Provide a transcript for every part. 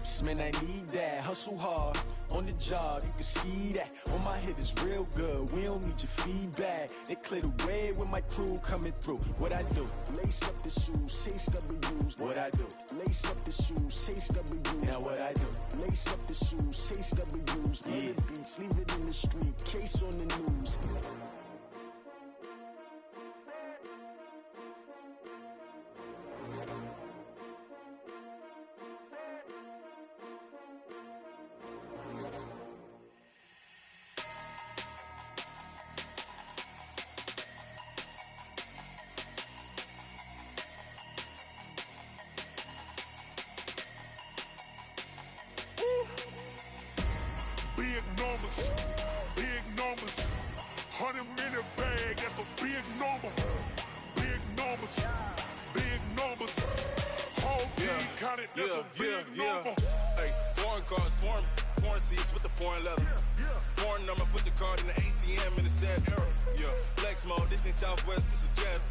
chips, man, I need that. Hustle hard, on the job, you can see that. On my head is real good, we don't need your feedback. They clear the way with my crew coming through. What I do? Lace up the shoes, chase W's. What I do? Lace up the shoes, chase W's. Now what I do? Lace up the shoes, chase W's. Yeah. The beats, leave it in the street, case on the news. Big numbers, 100-minute bag, that's a big number. Big numbers, whole team counted, that's a big number. Hey, foreign cars, foreign seats with the foreign leather. Foreign number, put the card in the ATM in the sad era. Yeah, flex mode, this ain't Southwest, this is Jet.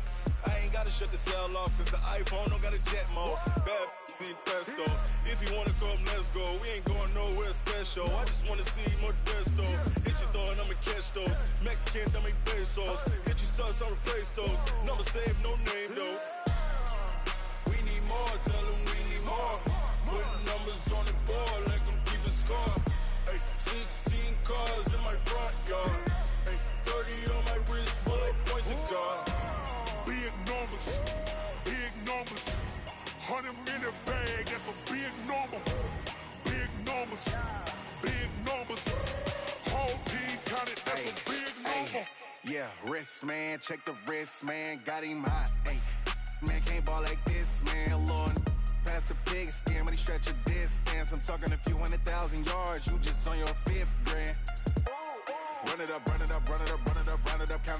I ain't gotta shut the cell off, cause the iPhone don't got a jet mode. Bad need pesto. If you wanna come, let's go. We ain't going nowhere special. I just wanna see more desto. Hit your thought, I'ma catch those. Mexican, dummy pesos. Hit your sauce, I'll replace those. Number saved, no name though. We need more, tell them we need more. Putting numbers on the board, let them keep a score. Hey, 16 cars in my front yard. Hey, 30 on my wrist, bullet point to God. Big numbers, 100-minute bag, that's a big number. Big numbers, whole team counted, that's a big number. Yeah, wrist man, check the wrist man, got him hot. Ay, man can't ball like this, man. Lord, past the big skin when he stretch a distance. I'm talking a few 100,000 yards, you just on your 5th grand. Run it up, count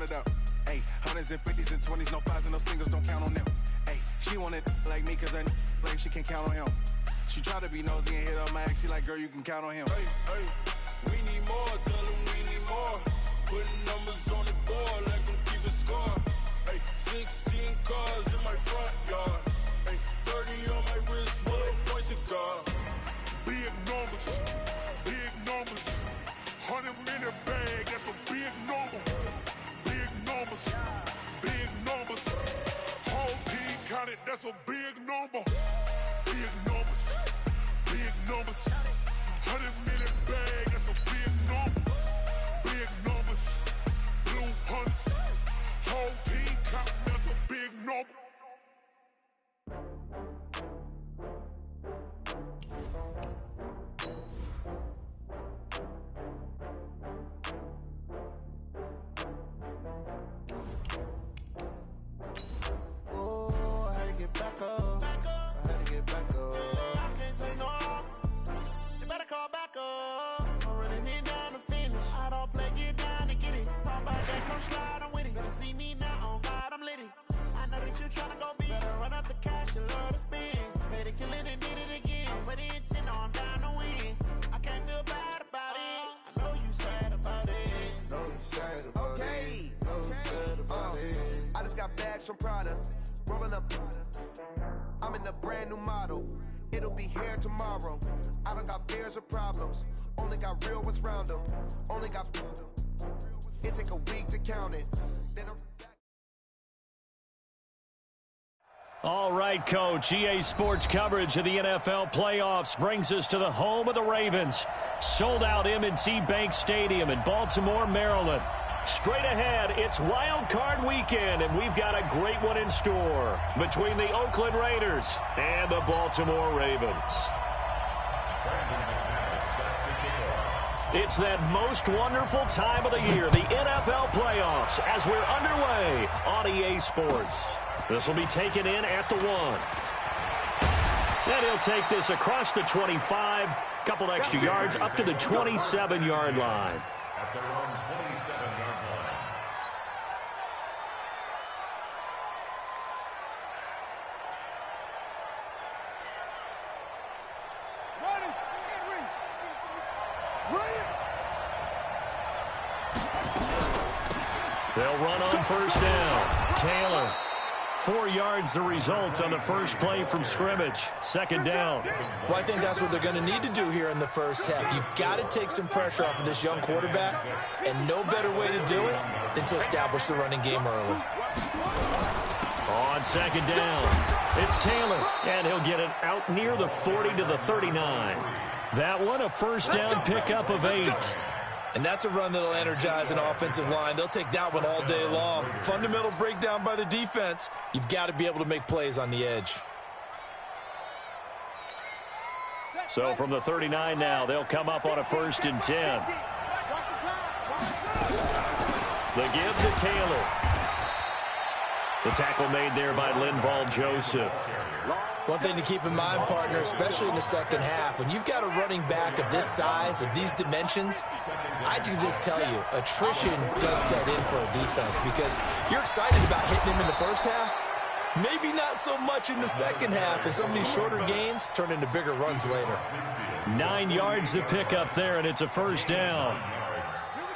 it up. Ay, hundreds and 50s and 20s, no 5s and no singles, don't count on them. Ay, she want it like me, cause I like she can count on him. She try to be nosy and hit up my ex, she like, girl, you can count on him. Hey, we need more, tell them we need more. Putting numbers on the board, let them keep a score. Hey, 16 cars in my front yard. Hey, 30 on my wrist, bullet point to God. Big numbers, 100-minute bag, that's a big number. Big numbers, whole team counted, that's a big number. Big numbers, 100-minute bag, that's a big number. Big numbers, blue hunts, whole team counted, that's a big number. Back up. I had to get back up. I can't take no loss. You better call back up. I'm running it down to finish. I don't play, get down to get it. Talk about that, come slide, I'm with it. Better see me now, on God, I'm litty. I know that you tryna go big. Better run up the cash, you love to spend. Better kill it and did it again. I'm with the intent, no, I'm down to win. I can't feel bad about it. I know you sad about it. Know you sad about it. Know you sad about it. I just got bags from Prada. Rolling up, I'm in a brand new model. It'll be here tomorrow. I don't got fears or problems. Only got real ones round them. Only got. It take a week to count it. Then All right, Coach. EA Sports coverage of the NFL playoffs brings us to the home of the Ravens. Sold out M&T Bank Stadium in Baltimore, Maryland. Straight ahead, it's Wild Card Weekend, and we've got a great one in store between the Oakland Raiders and the Baltimore Ravens. It's that most wonderful time of the year, the NFL playoffs, as we're underway on EA Sports. This will be taken in at the 1. And he'll take this across the 25, couple extra yards up to the 27-yard line. At their own 27-yard line. They'll run on first down. Taylor 4 yards the result on the first play from scrimmage. Second down. Well, I think that's what they're going to need to do here in the first half. You've got to take some pressure off of this young quarterback, and no better way to do it than to establish the running game early. On second down, it's Taylor, and he'll get it out near the 40 to the 39. That one, a first down pickup of 8. And that's a run that'll energize an offensive line. They'll take that one all day long. Fundamental breakdown by the defense. You've got to be able to make plays on the edge. So from the 39 now, they'll come up on a 1st and 10. The give to Taylor. The tackle made there by Linval Joseph. One thing to keep in mind, partner, especially in the second half, when you've got a running back of this size, of these dimensions, I can just tell you, attrition does set in for a defense because you're excited about hitting him in the first half. Maybe not so much in the second half, and some of these shorter gains turn into bigger runs later. 9 yards to pick up there, and it's a first down.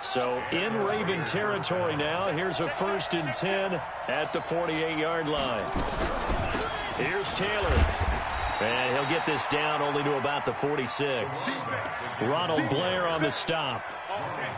So in Raven territory now, here's a 1st and 10 at the 48-yard line. Here's Taylor. And he'll get this down only to about the 46. Ronald Blair on the stop.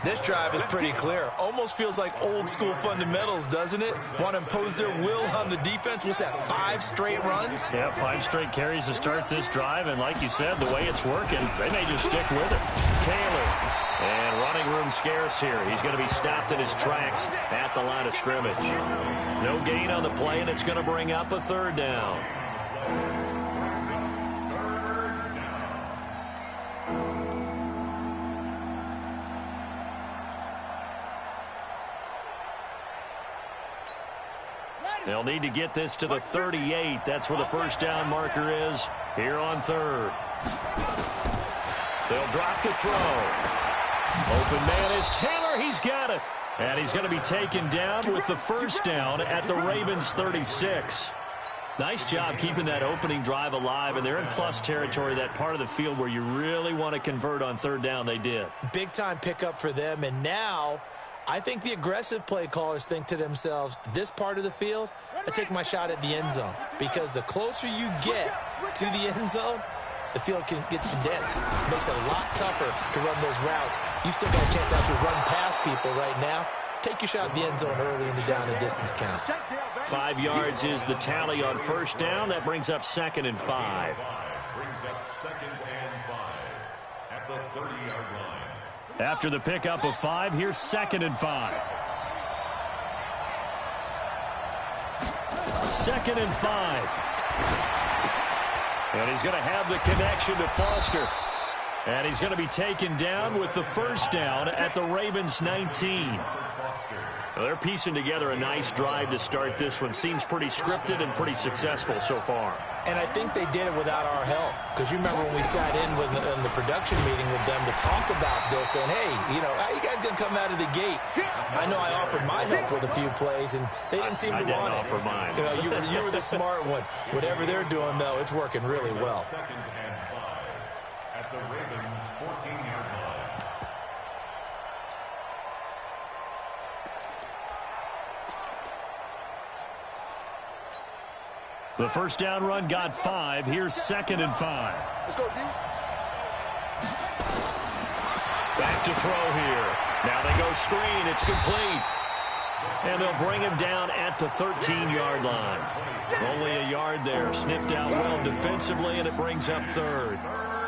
This drive is pretty clear. Almost feels like old school fundamentals, doesn't it? Want to impose their will on the defense. What's that, 5 straight runs? Yeah, 5 straight carries to start this drive. And like you said, the way it's working, they may just stick with it. Taylor. And running room scarce here. He's going to be stopped in his tracks at the line of scrimmage. No gain on the play, and it's going to bring up a 3rd down. They'll need to get this to the 38. That's where the first down marker is here on 3rd. They'll drop the throw. Open man is Taylor. He's got it. And he's going to be taken down with the first down at the Ravens 36. Nice job keeping that opening drive alive, and they're in plus territory, that part of the field where you really want to convert on 3rd down. They did. Big-time pickup for them, and now I think the aggressive play callers think to themselves, this part of the field, I take my shot at the end zone, because the closer you get to the end zone, the field gets condensed. It makes it a lot tougher to run those routes. You still got a chance to actually run past people right now. Take your shot at the end zone early in the down and distance count. 5 yards is the tally on first down. That brings up 2nd and 5. Brings up 2nd and 5 at the 30-yard line. After the pickup of 5, here's 2nd and 5. 2nd and 5. And he's going to have the connection to Foster. And he's going to be taken down with the first down at the Ravens 19. Well, they're piecing together a nice drive to start this one. Seems pretty scripted and pretty successful so far. And I think they did it without our help. Because you remember when we sat in the production meeting with them to talk about this, and hey, you know, how you guys going to come out of the gate? I know I offered my help with a few plays, and they didn't seem to want it. I didn't offer mine. You know, you were the smart one. Whatever they're doing, though, it's working really well. 2nd and 5 at the Ravens 14-yard line. The first down run got 5. Here's 2nd and 5. Let's go, D. Back to throw here. Now they go screen. It's complete. And they'll bring him down at the 13-yard line. Only a yard there. Sniffed out well defensively, and it brings up 3rd.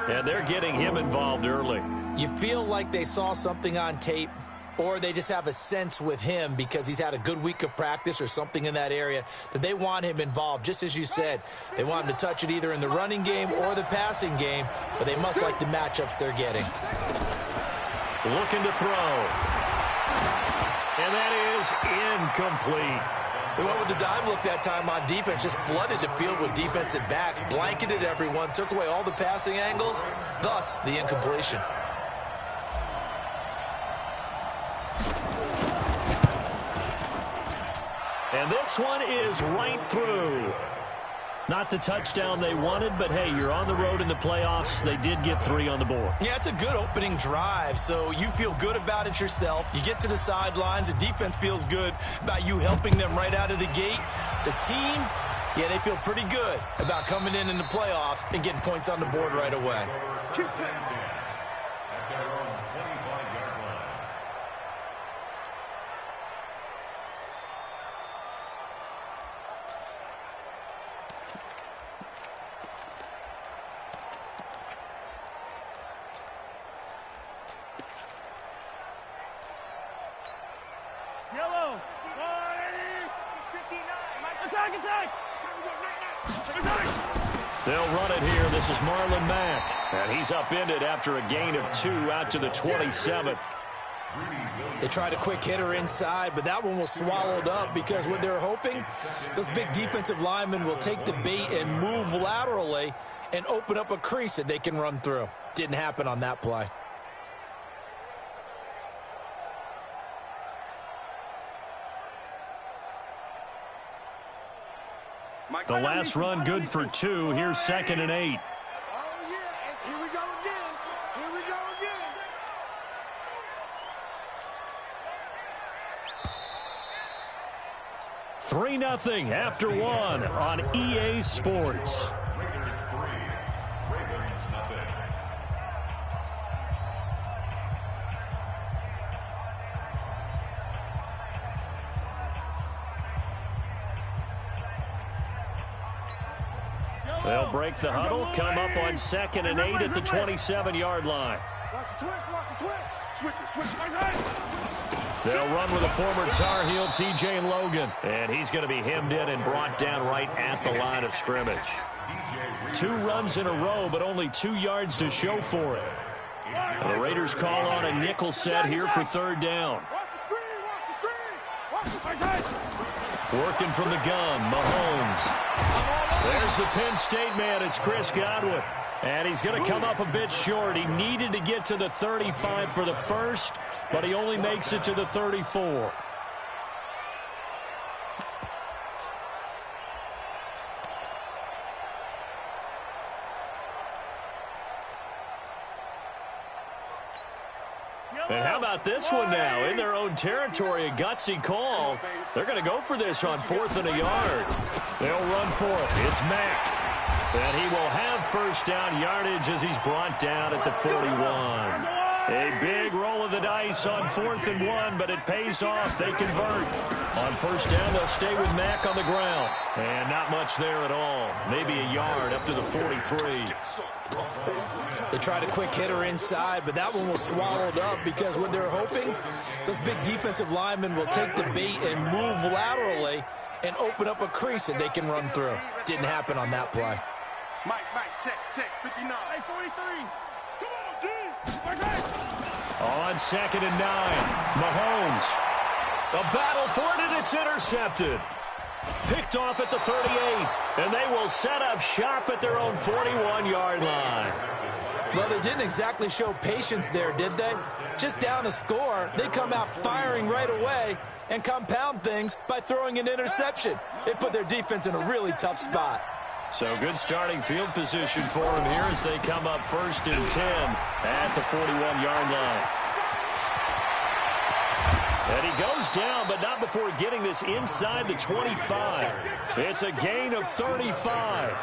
And they're getting him involved early. You feel like they saw something on tape, or they just have a sense with him because he's had a good week of practice or something in that area that they want him involved. Just as you said, they want him to touch it either in the running game or the passing game, but they must like the matchups they're getting. Looking to throw. And that is incomplete. They went with the dime look that time on defense, just flooded the field with defensive backs, blanketed everyone, took away all the passing angles, thus the incompletion. And this one is right through. Not the touchdown they wanted, but hey, you're on the road in the playoffs. They did get 3 on the board. Yeah, it's a good opening drive, so you feel good about it yourself. You get to the sidelines. The defense feels good about you helping them right out of the gate. The team, yeah, they feel pretty good about coming in the playoffs and getting points on the board right away. They'll run it here. This is Marlon Mack. And he's upended after a gain of 2 out to the 27. They tried a quick hitter inside, but that one was swallowed up because what they're hoping, those big defensive linemen will take the bait and move laterally and open up a crease that they can run through. Didn't happen on that play. The last run good for 2. Here's 2nd and 8. Oh, yeah. Here we go again. Here we go again. 3-0 after 1 on EA Sports. They'll break the huddle, come up on 2nd and 8 at the 27-yard line. They'll run with a former Tar Heel, TJ Logan. And he's going to be hemmed in and brought down right at the line of scrimmage. 2 runs in a row, but only 2 yards to show for it. And the Raiders call on a nickel set here for 3rd down. Working from the gun, Mahomes. There's the Penn State man. It's Chris Godwin. And he's going to come up a bit short. He needed to get to the 35 for the first, but he only makes it to the 34. And how about this one now? In their own territory, a gutsy call. They're going to go for this on 4th and a yard. They'll run for it. It's Mack. And he will have 1st down yardage as he's brought down at the 41. A big roll of the dice on 4th and 1, but it pays off. They convert. On 1st down, they'll stay with Mack on the ground. And not much there at all. Maybe a yard up to the 43. They tried a quick hitter inside, but that one was swallowed up because what they're hoping, those big defensive linemen will take the bait and move laterally and open up a crease that they can run through. Didn't happen on that play. Mike, check, 59. Hey, 43. Come on, G. On 2nd and 9, Mahomes. A battle for it, and it's intercepted. Picked off at the 38, and they will set up shop at their own 41-yard line. Well, they didn't exactly show patience there, did they? Just down a score, they come out firing right away and compound things by throwing an interception. They put their defense in a really tough spot. So good starting field position for them here as they come up 1st and 10 at the 41-yard line. And he goes down, but not before getting this inside the 25. It's a gain of 35.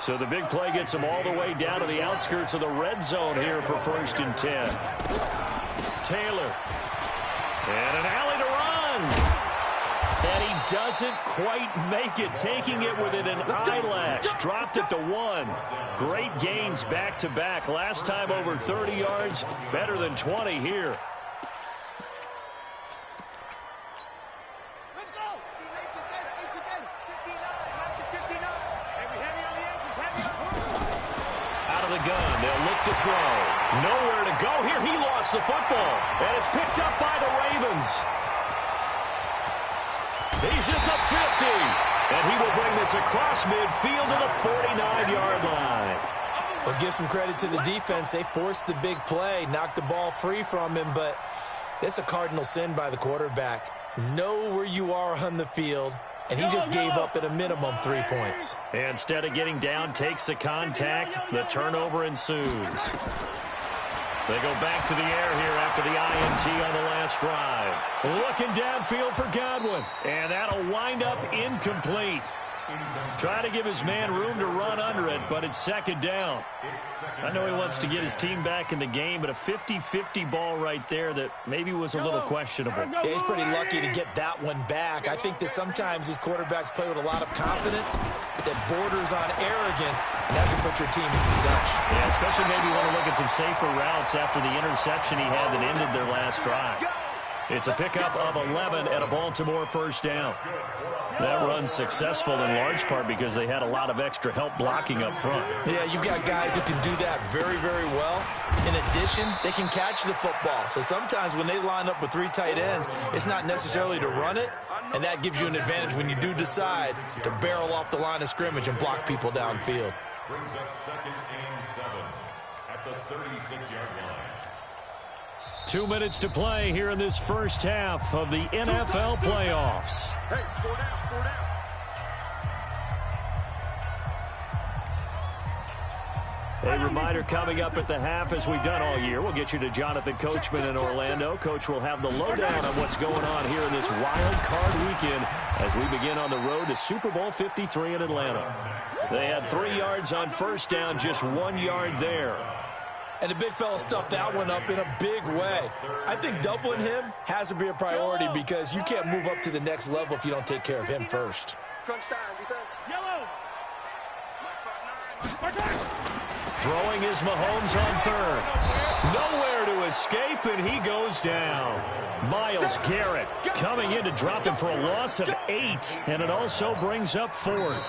So the big play gets him all the way down to the outskirts of the red zone here for 1st and 10. Taylor. And an alley to run. And he doesn't quite make it, taking it within an eyelash. Dropped it to 1. Great gains back-to-back. Last time over 30 yards, better than 20 here. Gun. They'll look to throw. Nowhere to go here. He lost the football. And it's picked up by the Ravens. He's at the 50. And he will bring this across midfield to the 49-yard line. Well, give some credit to the defense. They forced the big play, knocked the ball free from him, but it's a cardinal sin by the quarterback. Know where you are on the field and he just gave up at a minimum 3 points. Instead of getting down, takes the contact. The turnover ensues. They go back to the air here after the INT on the last drive. Looking downfield for Godwin, and that'll wind up incomplete. Try to give his man room to run under it, but it's second down. I know he wants to get his team back in the game, but a 50-50 ball right there that maybe was a little questionable. Yeah, he's pretty lucky to get that one back. I think that sometimes these quarterbacks play with a lot of confidence that borders on arrogance, and that can put your team in some Dutch. Yeah, especially maybe want to look at some safer routes after the interception he had that ended their last drive. It's a pickup of 11 and a Baltimore first down. That run's successful in large part because they had a lot of extra help blocking up front. Yeah, you've got guys who can do that very, very well. In addition, they can catch the football. So sometimes when they line up with 3 tight ends, it's not necessarily to run it, and that gives you an advantage when you do decide to barrel off the line of scrimmage and block people downfield. Brings up 2nd and 7 at the 36-yard line. 2 minutes to play here in this first half of the NFL playoffs. Hey, 4 down, 4 down. A reminder coming up at the half, as we've done all year. We'll get you to Jonathan Coachman in Orlando. Coach will have the lowdown on what's going on here in this wild card weekend as we begin on the road to Super Bowl 53 in Atlanta. They had 3 yards on first down, just 1 yard there. And the big fella stuffed that one up in a big way. I think doubling him has to be a priority because you can't move up to the next level if you don't take care of him first. Crunch time, defense. Yellow. Throwing is Mahomes on third. Nowhere to escape, and he goes down. Myles Garrett coming in to drop him for a loss of 8, and it also brings up 4th.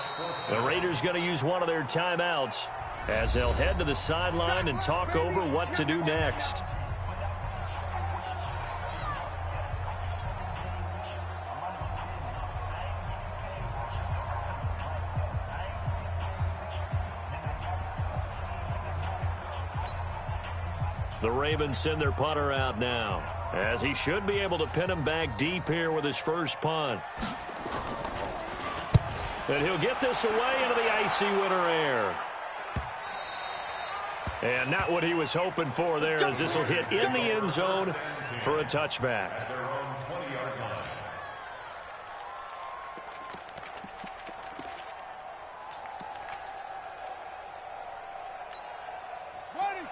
The Raiders going to use one of their timeouts as they'll head to the sideline and talk over what to do next. The Ravens send their punter out now, as he should be able to pin him back deep here with his first punt. And he'll get this away into the icy winter air. And not what he was hoping for there, as this will hit in the end zone for a touchback.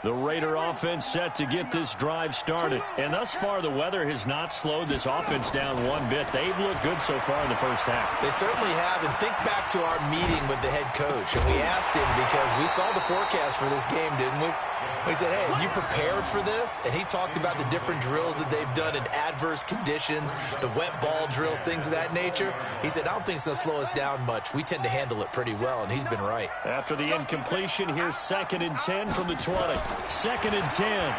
The Raider offense set to get this drive started. And thus far, the weather has not slowed this offense down one bit. They've looked good so far in the first half. They certainly have. And think back to our meeting with the head coach. And we asked him, because we saw the forecast for this game, didn't we? We said, hey, have you prepared for this? And he talked about the different drills that they've done in adverse conditions, the wet ball drills, things of that nature. He said, I don't think it's going to slow us down much. We tend to handle it pretty well, and he's been right. After the incompletion, here's 2nd and 10 from the 20. 2nd and 10.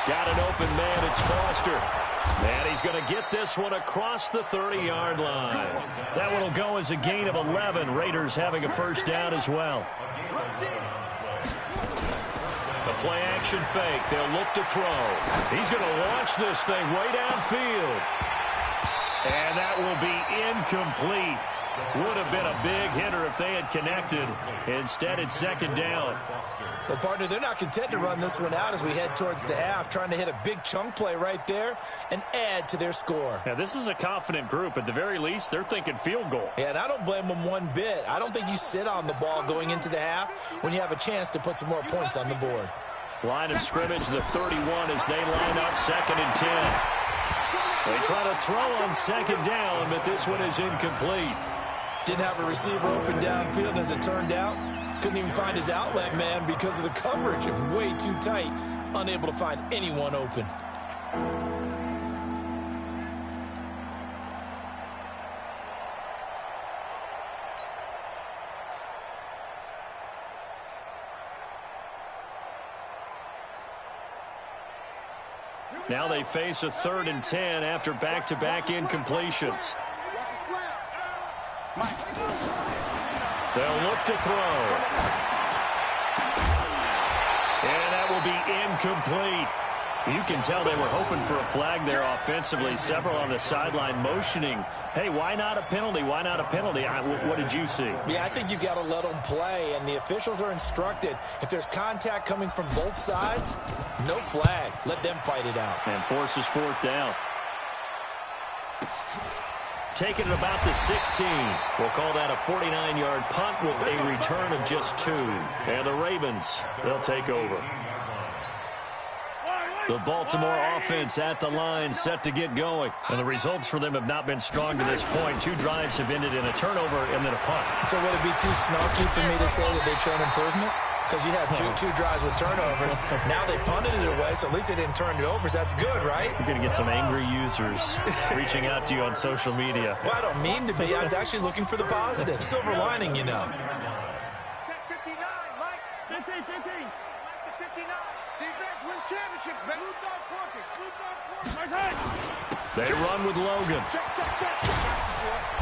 Got an open man. It's Foster. And he's going to get this one across the 30-yard line. That one will go as a gain of 11. Raiders having a first down as well. The play-action fake. They'll look to throw. He's going to launch this thing way downfield. And that will be incomplete. Would have been a big hitter if they had connected. Instead, it's 2nd down. Well, partner, they're not content to run this one out as we head towards the half, trying to hit a big chunk play right there and add to their score. Yeah, this is a confident group. At the very least, they're thinking field goal. Yeah, and I don't blame them one bit. I don't think you sit on the ball going into the half when you have a chance to put some more points on the board. Line of scrimmage, the 31 as they line up 2nd and 10. They try to throw on 2nd down, but this one is incomplete. Didn't have a receiver open downfield, as it turned out. Couldn't even find his outlet man because of the coverage. It was way too tight. Unable to find anyone open. Now they face a 3rd and 10 after back-to-back incompletions. They'll look to throw. And that will be incomplete. You can tell they were hoping for a flag there offensively. Several on the sideline motioning, hey, why not a penalty? Why not a penalty? What did you see? Yeah, I think you got to let them play, and the officials are instructed, if there's contact coming from both sides, no flag. Let them fight it out. And forces fourth down. Taking it about the 16. We'll call that a 49-yard punt with a return of just 2. And the Ravens, they'll take over. The Baltimore offense at the line, set to get going. And the results for them have not been strong to this point. 2 drives have ended in a turnover and then a punt. So would it be too snarky for me to say that they've shown improvement? Because you had two drives with turnovers. Now they punted it away, so at least they didn't turn it over. So that's good, right? You're going to get some angry users reaching out to you on social media. Well, I don't mean to be. I was actually looking for the positive. Silver lining, you know. Check 59, Mike. 15. Mike to 59. Defense wins championships, man. Blue dog porky. They run with Logan.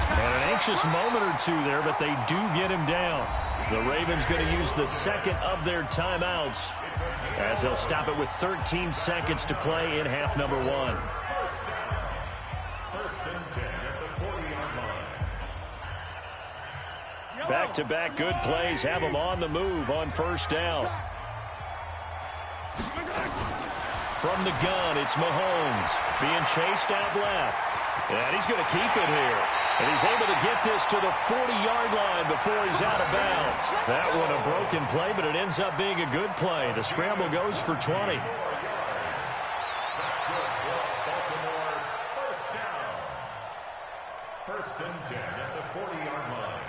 And an anxious moment or two there, but they do get him down. The Ravens going to use the second of their timeouts as they'll stop it with 13 seconds to play in half number 1. Back-to-back good plays have them on the move on first down. From the gun, it's Mahomes being chased out left. And he's going to keep it here. And he's able to get this to the 40-yard line before he's out of bounds. That one a broken play, but it ends up being a good play. The scramble goes for 20. First and 10 at the 40-yard line.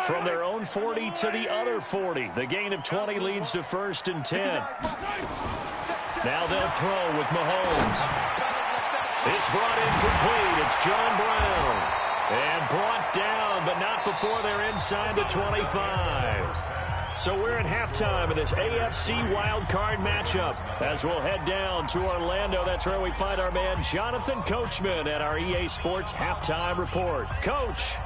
From their own 40 to the other 40. The gain of 20 leads to first and 10. Now they'll throw with Mahomes. It's brought in complete. It's John Brown. And brought down, but not before they're inside the 25. So we're at halftime of this AFC wildcard matchup. As we'll head down to Orlando, that's where we find our man Jonathan Coachman at our EA Sports Halftime Report. Coach.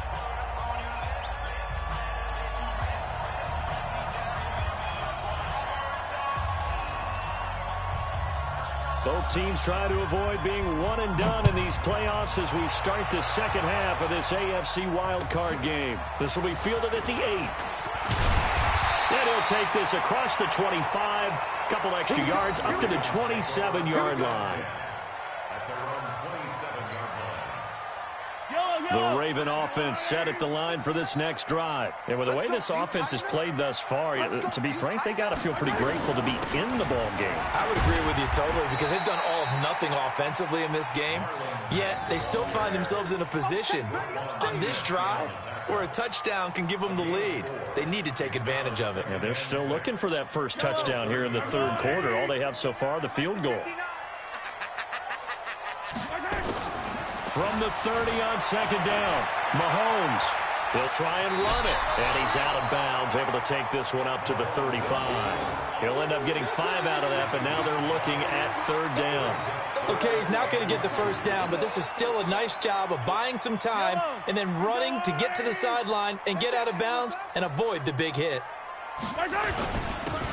Both teams try to avoid being one and done in these playoffs as we start the second half of this AFC wildcard game. This will be fielded at the 8. And he'll take this across the 25, couple extra yards up to the 27-yard line. The Raven offense set at the line for this next drive. And with the way this offense has played thus far, to be frank, they got to feel pretty grateful to be in the ball game. I would agree with you totally because they've done all of nothing offensively in this game, yet they still find themselves in a position on this drive where a touchdown can give them the lead. They need to take advantage of it. Yeah, they're still looking for that first touchdown here in the third quarter. All they have so far, the field goal. From the 30 on second down, Mahomes. He'll try and run it. And he's out of bounds, able to take this one up to the 35. He'll end up getting 5 out of that, but now they're looking at third down. Okay, he's not going to get the first down, but this is still a nice job of buying some time and then running to get to the sideline and get out of bounds and avoid the big hit.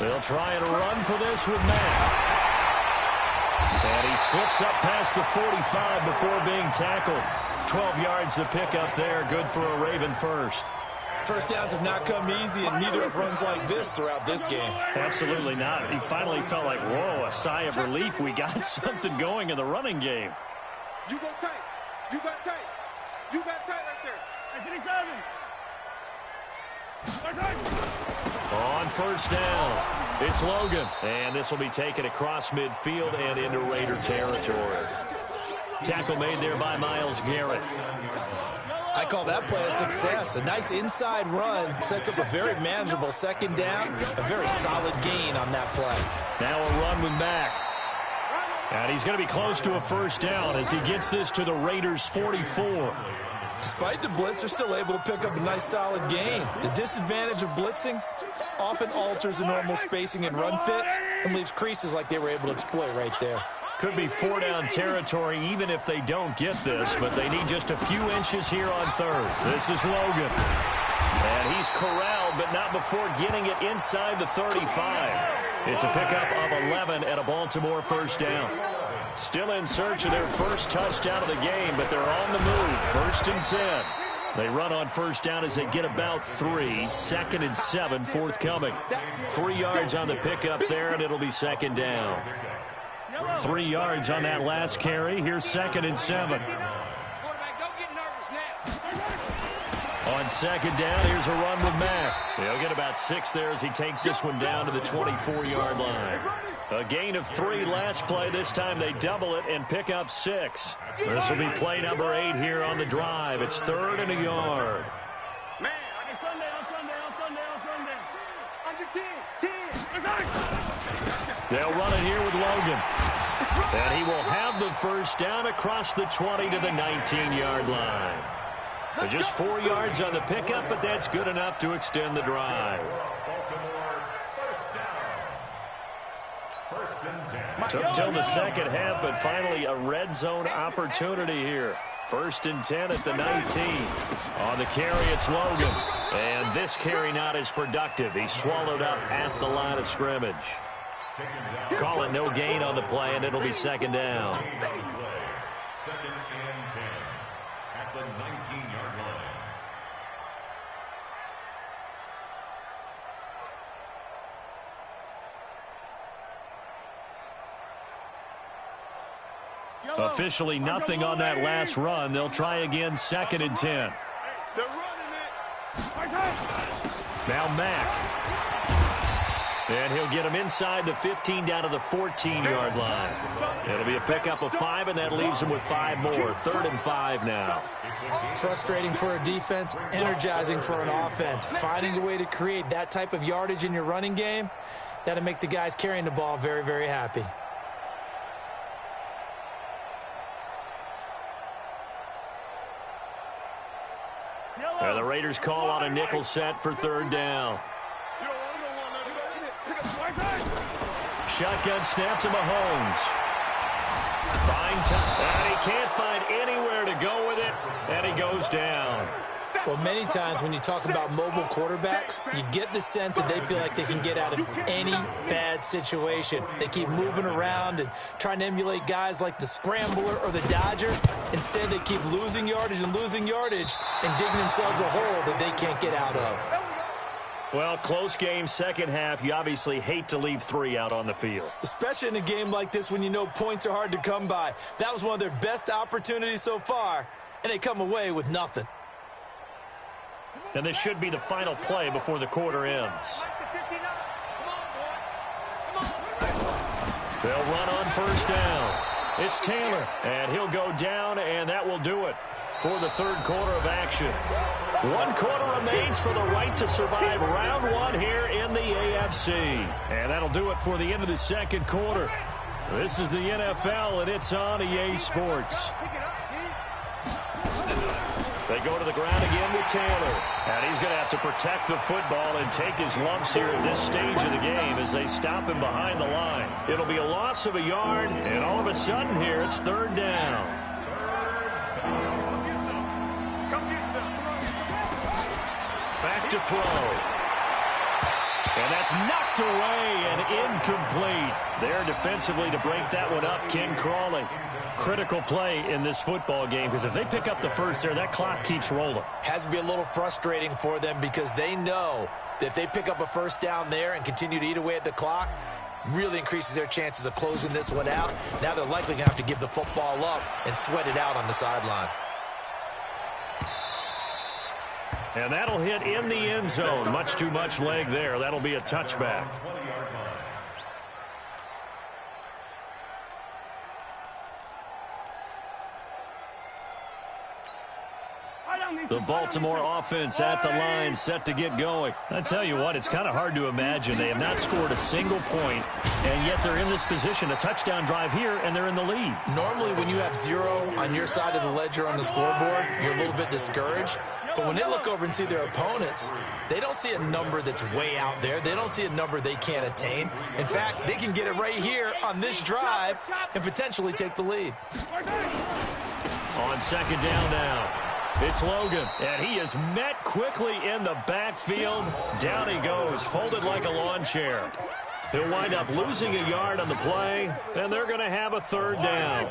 They'll try and run for this with Matt. And he slips up past the 45 before being tackled. 12 yards to pick up there. Good for a Raven first. First downs have not come easy, and neither have runs like this throughout this game. Absolutely not. He finally felt like, whoa, a sigh of relief. We got something going in the running game. You go tight. You got tight. You got tight right there. On first down, it's Logan. And this will be taken across midfield and into Raider territory. Tackle made there by Myles Garrett. I call that play a success. A nice inside run sets up a very manageable second down. A very solid gain on that play. Now a run with Mack. And he's going to be close to a first down as he gets this to the Raiders' 44. Despite the blitz, they're still able to pick up a nice solid gain. The disadvantage of blitzing often alters the normal spacing and run fits and leaves creases like they were able to exploit right there. Could be 4-down territory even if they don't get this, but they need just a few inches here on third. This is Logan. And he's corralled, but not before getting it inside the 35. It's a pickup of 11 and a Baltimore first down. Still in search of their first touchdown of the game, but they're on the move. 1st and 10. They run on first down as they get about 3. 2nd and 7 forthcoming. 3 yards on the pickup there, and it'll be 2nd down. 3 yards on that last carry. Here's 2nd and 7. On 2nd down, here's a run with Mack. He'll get about 6 there as he takes this one down to the 24-yard line. A gain of 3 last play. This time they double it and pick up 6. This will be play number 8 here on the drive. It's 3rd and a yard. They'll run it here with Logan. And he will have the first down across the 20 to the 19-yard line. Just 4 yards on the pickup, but that's good enough to extend the drive. Took till the second half, but finally a red zone opportunity here. 1st and 10 at the 19. On the carry, it's Logan. And this carry not as productive. He's swallowed up at the line of scrimmage. Call it no gain on the play, and it'll be 2nd down. 2nd and 10 at the 19-yard line. Officially nothing on that last run. They'll try again, 2nd and 10. Now Mack. And he'll get him inside the 15 down to the 14-yard line. It'll be a pickup of 5, and that leaves him with 5 more. 3rd and 5 now. Frustrating for a defense, energizing for an offense. Finding a way to create that type of yardage in your running game, that'll make the guys carrying the ball very, very happy. And the Raiders call on a nickel set for 3rd down. Shotgun snap to Mahomes. Fine time. And he can't find anywhere to go with it, and he goes down. Well, many times when you talk about mobile quarterbacks, you get the sense that they feel like they can get out of any bad situation. They keep moving around and trying to emulate guys like the Scrambler or the Dodger. Instead, they keep losing yardage and digging themselves a hole that they can't get out of. Well, close game, second half. You obviously hate to leave 3 out on the field. Especially in a game like this when you know points are hard to come by. That was one of their best opportunities so far, and they come away with nothing. And this should be the final play before the quarter ends. They'll run on 1st down. It's Taylor, and he'll go down, and that will do it for the 3rd quarter of action. 1 quarter remains for the right to survive round 1 here in the AFC. And that'll do it for the end of the 2nd quarter. This is the NFL, and it's on EA Sports. They go to the ground again with Taylor. And he's going to have to protect the football and take his lumps here at this stage of the game as they stop him behind the line. It'll be a loss of a yard, and all of a sudden here it's 3rd down. Back to throw. And that's knocked away and incomplete. There defensively to break that one up, Ken Crawley. Critical play in this football game, because if they pick up the first there, that clock keeps rolling. Has to be a little frustrating for them because they know that if they pick up a first down there and continue to eat away at the clock, really increases their chances of closing this one out. Now they're likely going to have to give the football up and sweat it out on the sideline. And that'll hit in the end zone. Much too much leg there. That'll be a touchback. The Baltimore offense at the line, set to get going. I tell you what, it's kind of hard to imagine. They have not scored a single point, and yet they're in this position. A touchdown drive here, and they're in the lead. Normally, when you have 0 on your side of the ledger on the scoreboard, you're a little bit discouraged. But when they look over and see their opponents, they don't see a number that's way out there. They don't see a number they can't attain. In fact, they can get it right here on this drive and potentially take the lead. On 2nd down now. It's Logan, and he is met quickly in the backfield. Down he goes, folded like a lawn chair. He'll wind up losing a yard on the play, and they're going to have a third down.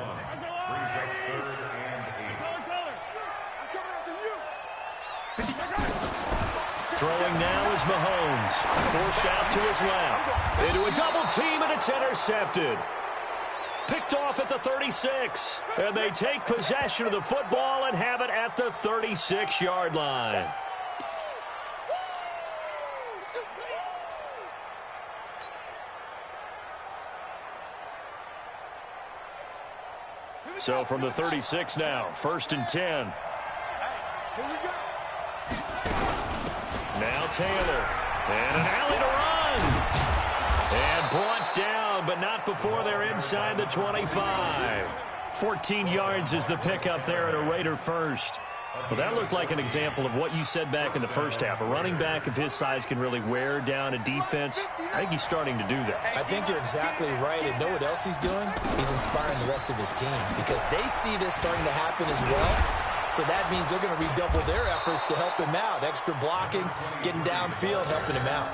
Throwing now is Mahomes. Forced out to his left. Into a double team, and it's intercepted. Picked off at the 36. And they take possession of the football and have it at the 36-yard line. So from the 36 now, 1st and 10. Here we go. Now Taylor, and an alley to run. And brought down, but not before they're inside the 25. 14 yards is the pickup there at a Raider first. Well, that looked like an example of what you said back in the first half. A running back of his size can really wear down a defense. I think he's starting to do that. I think you're exactly right. And know what else he's doing? He's inspiring the rest of his team because they see this starting to happen as well. So that means they're going to redouble their efforts to help him out. Extra blocking, getting downfield, helping him out.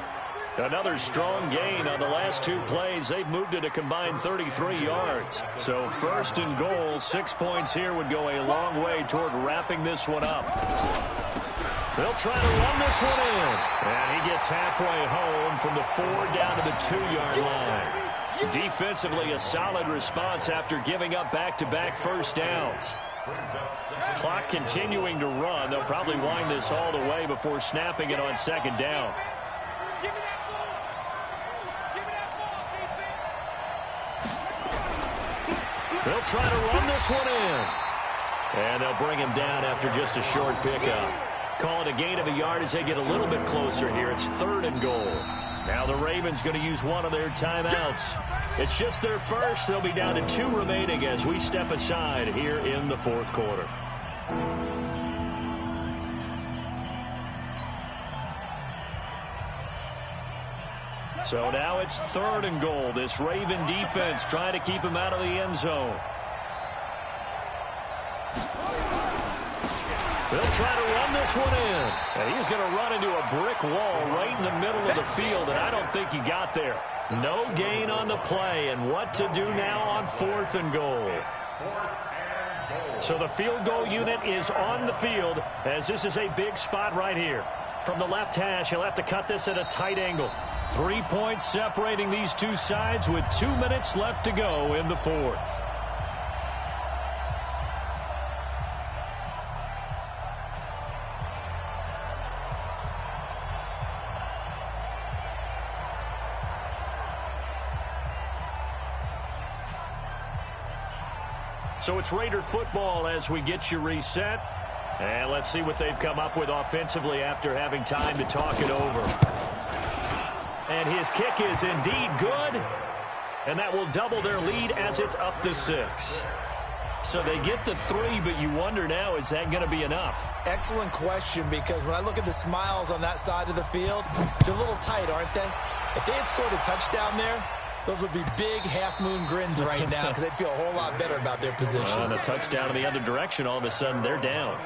Another strong gain on the last two plays. They've moved it a combined 33 yards. So 1st and goal, 6 points here would go a long way toward wrapping this one up. They'll try to run this one in. And he gets halfway home from the 4 down to the 2-yard line. Defensively, a solid response after giving up back-to-back first downs. Clock continuing to run. They'll probably wind this all the way before snapping it on 2nd down. They'll try to run this one in. And they'll bring him down after just a short pickup. Call it a gain of a yard as they get a little bit closer here. It's 3rd and goal. Now the Ravens going to use one of their timeouts. It's just their first. They'll be down to 2 remaining as we step aside here in the 4th quarter. So now it's 3rd and goal. This Raven defense trying to keep him out of the end zone. They'll try to run this one in. And he's going to run into a brick wall right in the middle of the field, and I don't think he got there. No gain on the play, and what to do now on 4th and goal. So the field goal unit is on the field as this is a big spot right here. From the left hash, he'll have to cut this at a tight angle. 3 points separating these two sides with 2 minutes left to go in the 4th. So it's Raider football as we get you reset. And let's see what they've come up with offensively after having time to talk it over. And his kick is indeed good. And that will double their lead as it's up to 6. So they get the 3, but you wonder now, is that going to be enough? Excellent question, because when I look at the smiles on that side of the field, they're a little tight, aren't they? If they had scored a touchdown there, those would be big half-moon grins right now because they'd feel a whole lot better about their position. On the touchdown in the other direction, all of a sudden they're down.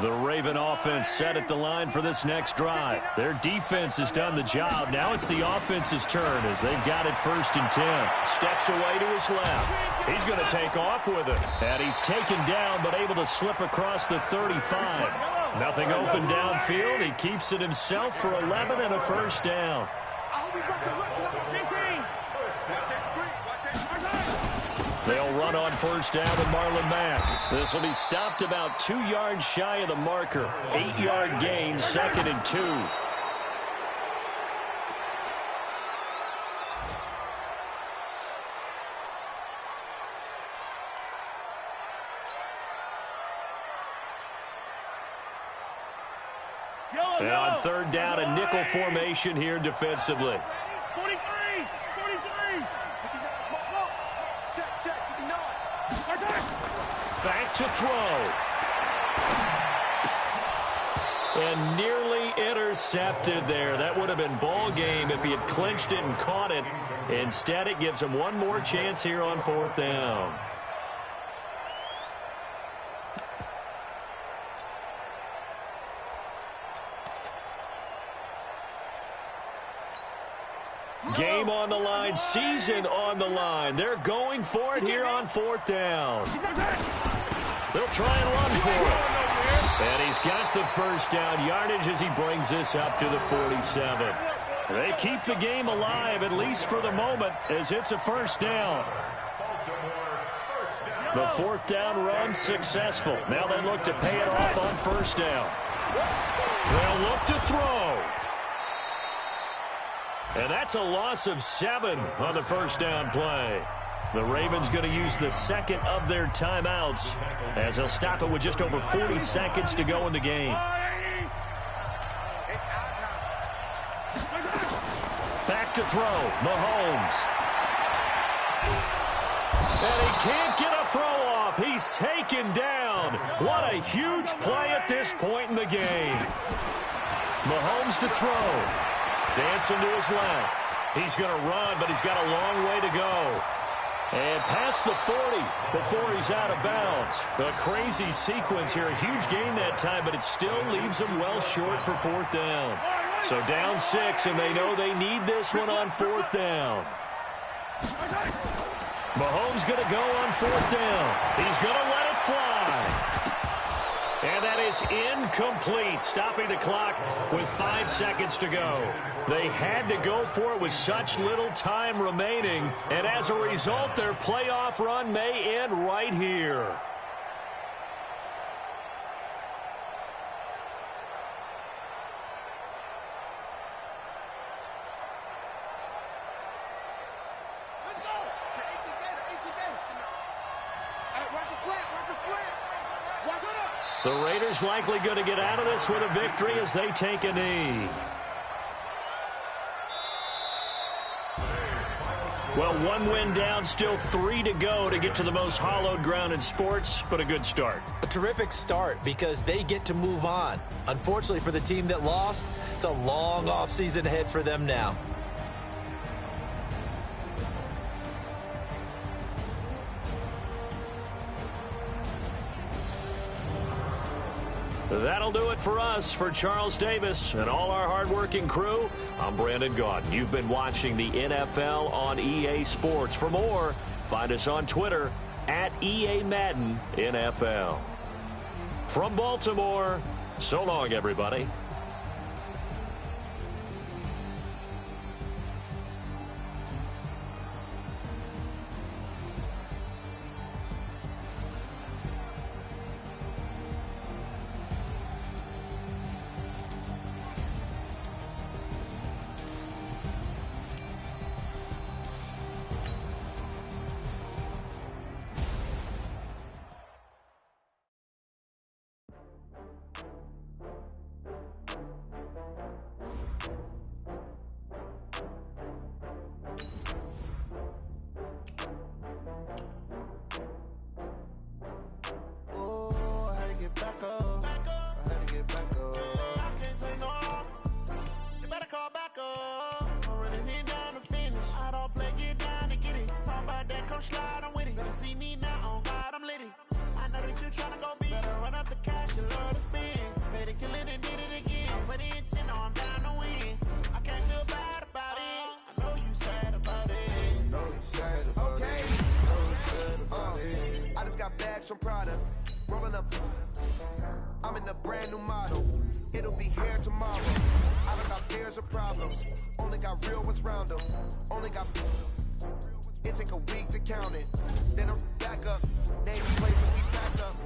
The Raven offense set at the line for this next drive. Their defense has done the job. Now it's the offense's turn as they've got it 1st and 10. Steps away to his left. He's going to take off with it. And he's taken down but able to slip across the 35. Nothing open downfield. He keeps it himself for 11 and a 1st down. They'll run on 1st down with Marlon Mack. This will be stopped about 2 yards shy of the marker. 8-yard gain, 2nd and 2. And on 3rd down, a nickel formation here defensively. 43. Back to throw. And nearly intercepted there. That would have been ball game if he had clinched it and caught it. Instead, it gives him one more chance here on 4th down. Game on the line, season on the line. They're going for it here on 4th down. They'll try and run for it. And he's got the first down yardage as he brings this up to the 47. They keep the game alive, at least for the moment, as it's a first down. The 4th down run successful. Now they look to pay it off on first down. They'll look to throw. And that's a loss of 7 on the first down play. The Ravens going to use the second of their timeouts as they'll stop it with just over 40 seconds to go in the game. Back to throw, Mahomes. And he can't get a throw off. He's taken down. What a huge play at this point in the game. Mahomes to throw. Dancing to his left. He's going to run, but he's got a long way to go. And past the 40 before he's out of bounds. A crazy sequence here. A huge gain that time, but it still leaves him well short for 4th down. So down 6, and they know they need this one on 4th down. Mahomes going to go on 4th down. He's going to let it fly. And that is incomplete, stopping the clock with 5 seconds to go. They had to go for it with such little time remaining, and as a result, their playoff run may end right here. Let's go! 18 gator. Watch the slant. Watch it up. The Raiders likely going to get out of this with a victory as they take a knee. Well, 1 win down, still 3 to go to get to the most hallowed ground in sports, but a good start. A terrific start because they get to move on. Unfortunately for the team that lost, it's a long offseason ahead for them now. That'll do it for us. For Charles Davis and all our hardworking crew, I'm Brandon Gaudin. You've been watching the NFL on EA Sports. For more, find us on Twitter at EA Madden NFL. From Baltimore, so long, everybody. From Prada, rolling up. I'm in a brand new model. It'll be here tomorrow. I don't got fears or problems. Only got real ones round them. Only got. It take a week to count it. Then I'm back up. Name the place and we pack up.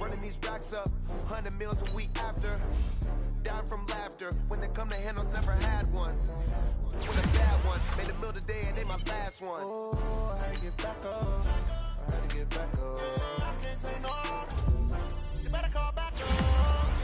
Running these racks up. 100 meals a week after. Down from laughter. When they come to handles, never had one. With a bad one. Made a meal today and they my last one. Oh, I had to get back up. I had to get back up. I can't take no. You better call back up.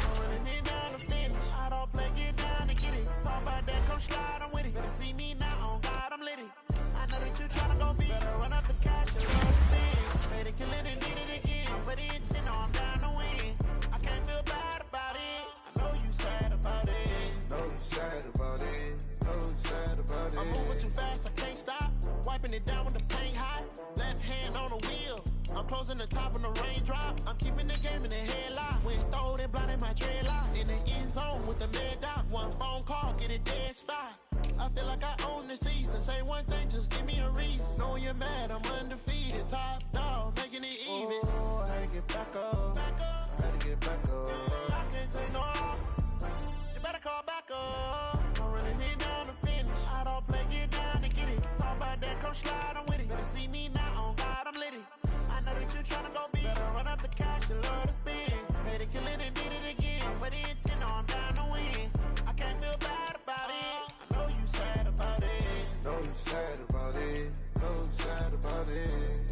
I'm running it down to finish. I don't play, get down to get it. Talk about that, come slide, I'm with it. Better see me now, on God, I'm litty. I know that you tryna go big. Better run up the cash and run the spin. Better kill it and did it again. But it's in, I'm down to win. I can't feel bad about it. I know you sad about it. Know you sad about it. Know you sad about it. I'm moving too fast, I can't stop. Wiping it down with the paint hot. Left hand on the wheel. I'm closing the top when the raindrop. I'm keeping the game in the headlock. When throw it blind in my dreadlock. In the end zone with the mad dot. One phone call, get it dead stop. I feel like I own the season. Say one thing, just give me a reason. Knowing you're mad, I'm undefeated. Top dog, making it even. Oh, I had to get back up. I had to get back up. I can't take no off. You better call back up. I'm running it down to finish. I don't play, get down to get it. Talk about that, come slide, I'm with it. Better see me now, on God, I'm litty. I know that you tryna go big. Better run up the cash, you love to spend. Made it, kill it, and did it again. But the intent, I'm down to win. I can't feel bad about it. I know you sad about it. Know you sad about it. Know you sad about it.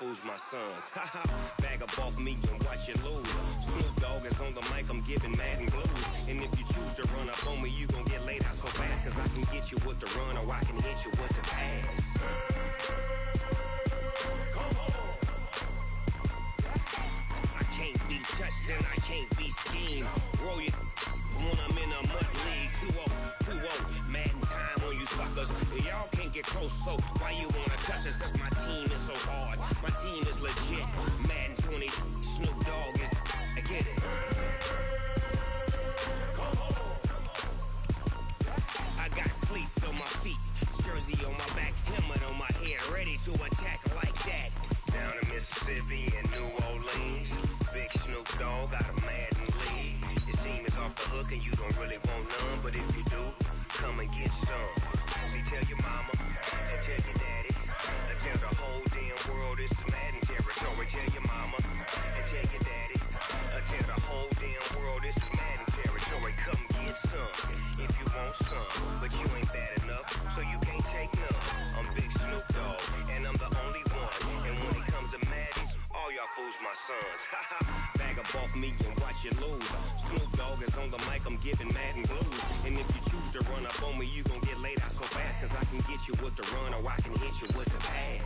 Fools my sons. Haha, bag up off me and watch you lose. Snoop Dogg is on the mic, I'm giving Madden blues. And if you choose to run up on me, you gon' get laid out so fast. Cause I can get you with the run or I can hit you with the pass. I can't be touched and I can't be schemed. Roll you when I'm in a mud league. 2-0, Madden time on you suckers. Y'all can't get close, so why you wanna touch us? Cause my team is so hard. My team is legit. Madden 20, Snoop Dogg is. I get it. I got cleats on my feet, jersey on my back, helmet on my head, ready to attack like that. Down in Mississippi and New Orleans, big Snoop Dogg got a Madden league. Your team is off the hook and you don't really want none, but if you do, come and get some. See, tell your mama and tell your daddy. Tell the whole damn world it's Madden territory. Tell your mama and tell your daddy. Tell the whole damn world it's Madden territory. Come get some if you want some, but you ain't bad enough, so you can't take none. I'm Big Snoop Dogg, and I'm the only one. And when it comes to Madden, all y'all fools my sons. Bag up off me and watch you lose. Snoop Dogg is on the mic, I'm giving Madden blues. And if you choose to run up on me, you gon' get laid out so fast. Cause I can get you with the run or I can hit you with the pass.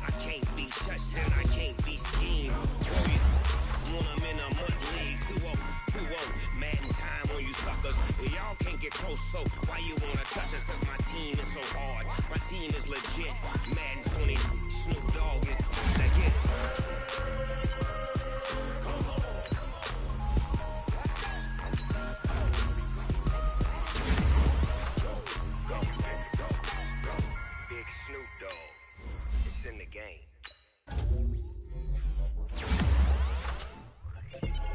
I can't be touched and I can't be schemed. When I'm in a mud league, 2-0, Madden time on you suckers. Y'all can't get close, so why you wanna touch us? Cause my team is so hard. My team is legit. Madden 20, Snoop Dogg is. I get it. Snoop Dogg, it's in the game.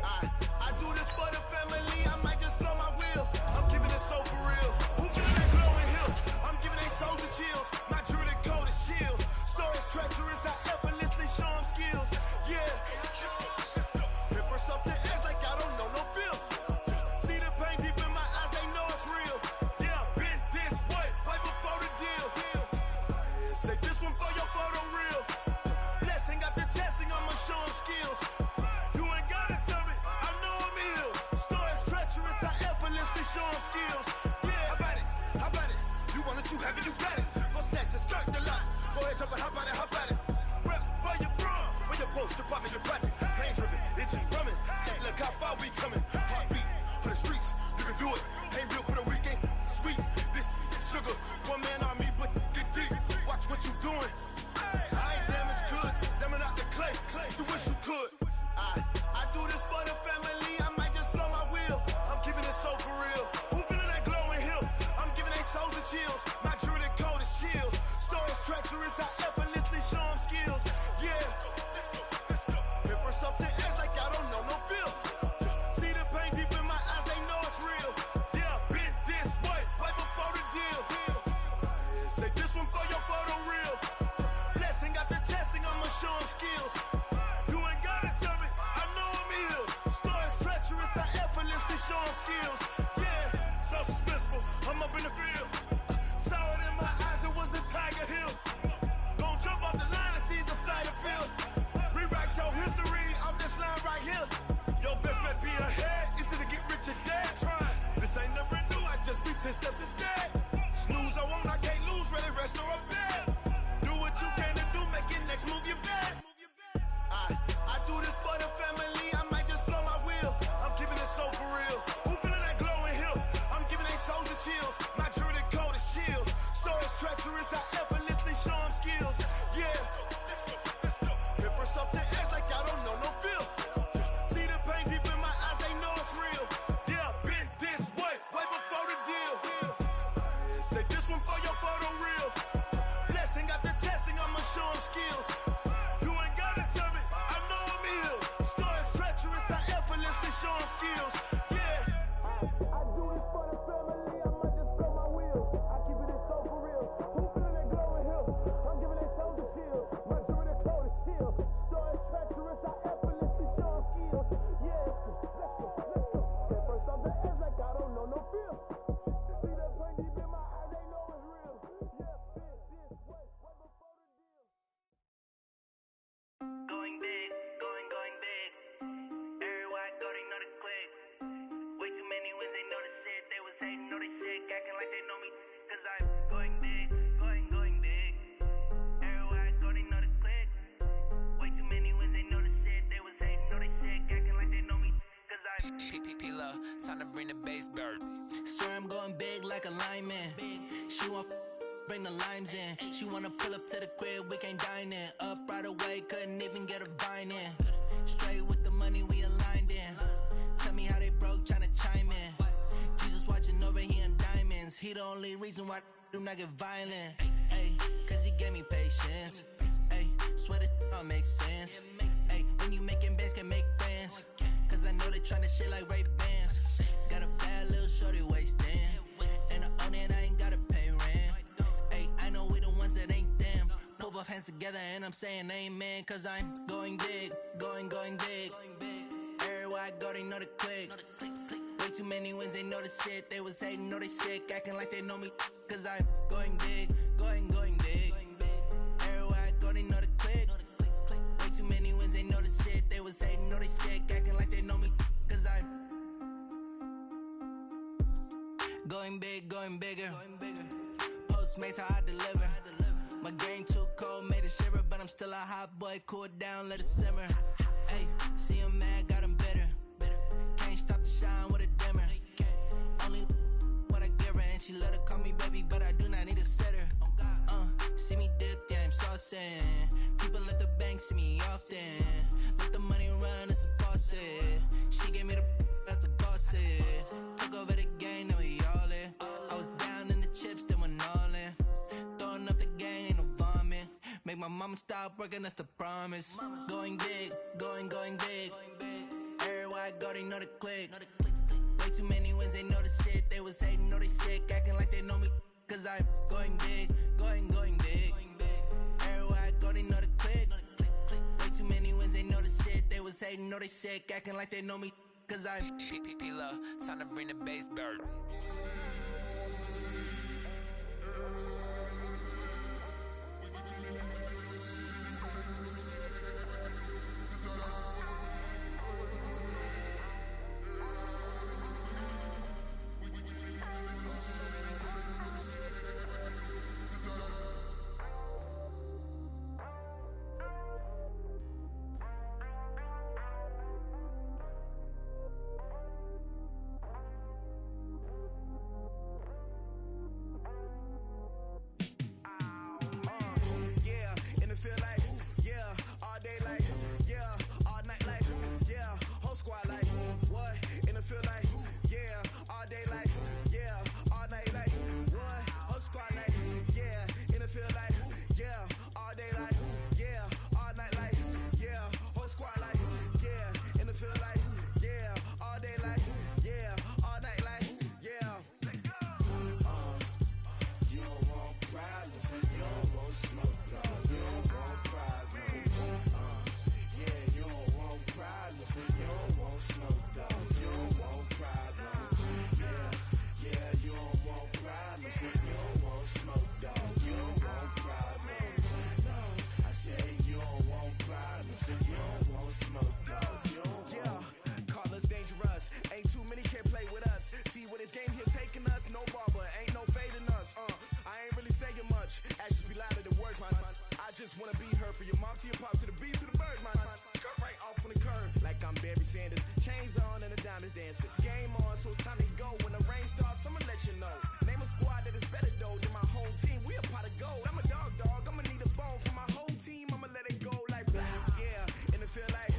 I do this for the family, I might just blow my wheel. I'm giving it so for real. Who feeling that glowing hill? I'm giving they souls the chills. My jewelry code is chill. Stories treacherous, I effortlessly show them skills. Yeah. Hit first off the edge like I don't know no feel. See the pain deep in my eyes, they know it's real. Yeah, been this way, right before the deal. Say this one for your photo real. Blessing after testing, I'ma show them skills. You ain't gotta tell me, I know I'm ill. Stories treacherous, I effortlessly show them skills. Yeah, how about it? You want it, you have it, you got it. Go snatch it, skirt the lot. Go ahead, jump it, how about it? Rep for your bro, when you're posted, popping your projects. Pain driven, itching, drumming. Look how far we coming. Heartbeat on the streets, you can do it. Ain't built for the weekend, sweet. This sugar, one man army, but get deep. Watch what you doing. I ain't damaged goods, damn it out the clay. You wish you could. I do this for the family, I might just blow my wheel. I'm giving it so for real. Who feeling that glowing hill? I'm giving they souls the chills. My skills. You ain't gotta tell me, I know I'm ill. Stories treacherous, I effortlessly show them skills. Yeah, so suspenseful, I'm up in the field. Saw it in my eyes, it was the Tiger Hill. Gon' jump off the line and see the flight of field. Rewrite your history off this line right here. Your best bet be ahead, easy to get rich or dead trying. This ain't never new, I just be 10 steps instead. Snooze, I won't, I can't lose, really rest or up bed. Do what you can to do, make your next move your best. I do this for the family, I might just blow my wheel. I'm keeping it so for real. Who feeling that glowing hill? I'm giving they soldier chills. My jewelry code is chill. Stories treacherous, I effortlessly show them skills. Yeah. Hit first off the edge like I don't know no feel. See the pain deep in my eyes, they know it's real. Yeah, been this way before the deal. Say this one for your photo reel. Blessing after testing, I'ma show them skills. You ain't gotta tell me, I know I'm ill. Stories treacherous, I effortlessly show them skills. Yeah. I do this for the family, I might just blow my wheel. I keep it so for real. Who feeling that glowing hill? I'm giving they soldier chills. My jewelry code is chill. Stories treacherous, I effortlessly show them skills. Yeah. Let's go. Get first off the edge like I don't know no feel. See the pain deep in my eyes, they know it's real. Yeah, been this way before the deal. Going big, going big. Everywhere I go, they know the click. Way too many wins, they know the shit. They was hating, know they sick, acting like they know me. Cause I'm going big, going big. Everywhere I go, they know the click. Way too many wins, they know the shit. They was hating, know they sick, acting like they know me. Cause I'm P-P-P-Love, time to bring the bass bird. Swear I'm going big like a lineman. She want bring the limes in. She wanna pull up to the crib, we can't dine in. Up right away, couldn't even get a vine in. Straight with the money we aligned in. Tell me how they broke, tryna chime in. Jesus watching over here in diamonds. He the only reason why I do not get violent. Ay, cause he gave me patience. Ay, swear that all makes sense. Ay, when you making bands, can make friends. Cause I know they tryna shit like Ray Bans. Got a bad little shorty wasting. And I own it, I ain't gotta pay rent. Ay, I know we the ones that ain't them. Pull both hands together and I'm saying amen. Cause I'm going big, going big. Everywhere I go, they know the click. Way too many wins, they know the shit. They was hating, know they sick, acting like they know me. Cause I'm going big, going big. Everywhere I go, they know the click. Way too many wins, they know the shit. They was hating, know they sick, acting like they know me. Cause I'm going big, going bigger. Postmates, how I deliver. My game too cold, made it shiver. But I'm still a hot boy, cool it down, let it simmer. Hey, see him mad, got him bitter. Can't stop the shine with a dimmer. Only what I give her, and she let her call me baby, but I do not need a sitter. See me dip, yeah, I'm saucing. People at the bank see me often. Let the money run, it's a faucet. She gave me the that's a boss is. Took over the game, now we all in. I was down in the chips, then went all in. Throwing up the game, ain't no vomit. Make my mama stop working, that's the promise. Going big, going big. Everywhere I go, they know the click. Way too many wins, they know the shit. They was hating, know they sick, acting like they know me. Cause I'm going big, going big. Everywhere I go, they know the click. Way too many wins, they know the shit. They was hating, know they sick, acting like they know me. Cause I'm P-P-P-Love, time to bring the bass bird. problems. You don't want smoke, dog. You don't want problems. No, I said you don't want problems. You don't want smoke, dog. You don't want. Call us dangerous. Ain't too many can play with us. See where this game here taking us. No barber, ain't no fading us. I ain't really saying much. Actions be louder than words, man. I just wanna be heard for your mom to your pop to the beat to the birds, man. Cut right off on the curve like I'm Barry Sanders. Chains on and the diamonds dancing. Game on, so it's time to go. When the rain starts, I'ma let you know. Name a squad that is better though than my home team. We a pot of gold. I'm a dog. I'ma need a bone for my whole team. I'ma let it go like blah. Yeah, and it feel like